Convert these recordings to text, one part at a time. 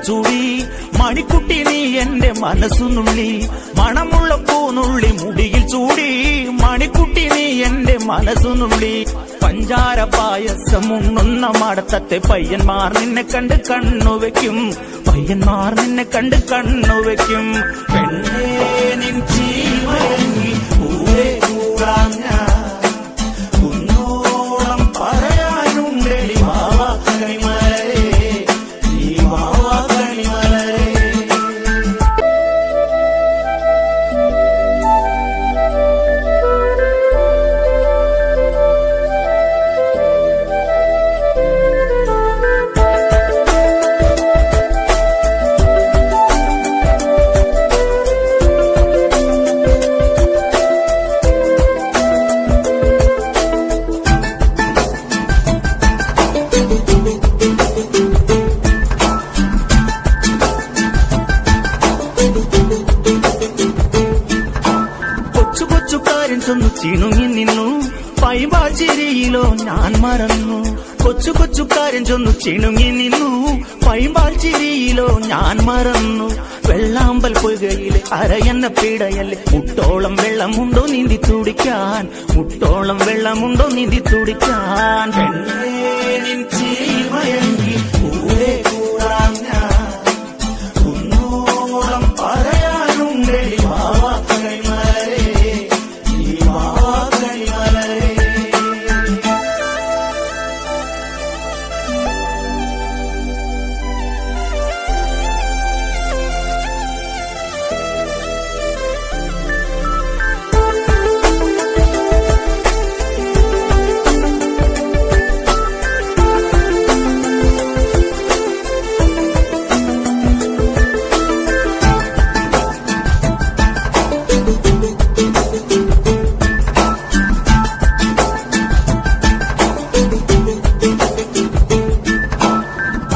ചൂടി മണിക്കുട്ടി നീ എന്റെ മനസ്സുനുള്ളി മണമുള്ള പൂനുള്ളി മുടിയിൽ ചൂടി മണിക്കുട്ടി നീ എന്റെ മനസ്സുനുള്ളി പഞ്ചാര പായസം ഉണ്ണുന്ന മടത്തത്തെ പയ്യന്മാർ നിന്നെ കണ്ട് കണ്ണുവെക്കും പയ്യന്മാർ നിന്നെ കണ്ട് കണ്ണുവെക്കും പെണ്ണേ നിൻ ജീവനി കൂടെ കൂടാൻ ഞാൻ കുന്നോളം പറയാനുണ്ടടി മാവാ കണിമലരേ ഈ മാവാ കണിമലരേ. കൊച്ചുകാരൻ ചെന്നു ചിണുങ്ങി നിന്നു പൈമ്പാൽ ചിരിയിലോ ഞാൻ മറന്നു കൊച്ചുകാരൻ ചെന്നു ചിണുങ്ങി നിന്നു പൈമ്പാൽ ചിരിയിലോ ഞാൻ മറന്നു വെള്ളാമ്പൽ പൊയ്കയിലെ അരയെന്ന പീടയല്ലേ മുട്ടോളം വെള്ളമുണ്ടോ നീന്തി തുടിക്കാൻ മുട്ടോളം വെള്ളമുണ്ടോ നീന്തി തുടിക്കാൻ പെണ്ണേ നിൻ ചിരിമയങ്ങി കൂടെ കൂടാൻ ഞാൻ കുന്നോളം പറയാനുണ്ടടി മാവാ കണിമലരേ ഈ മാവാ കണിമലരേ.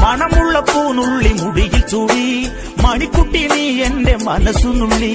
മണമുള്ള പൂനുള്ളി മുടിയിൽ ചൂടി മണിക്കുട്ടി നീ എന്റെ മനസ്സുനുള്ളി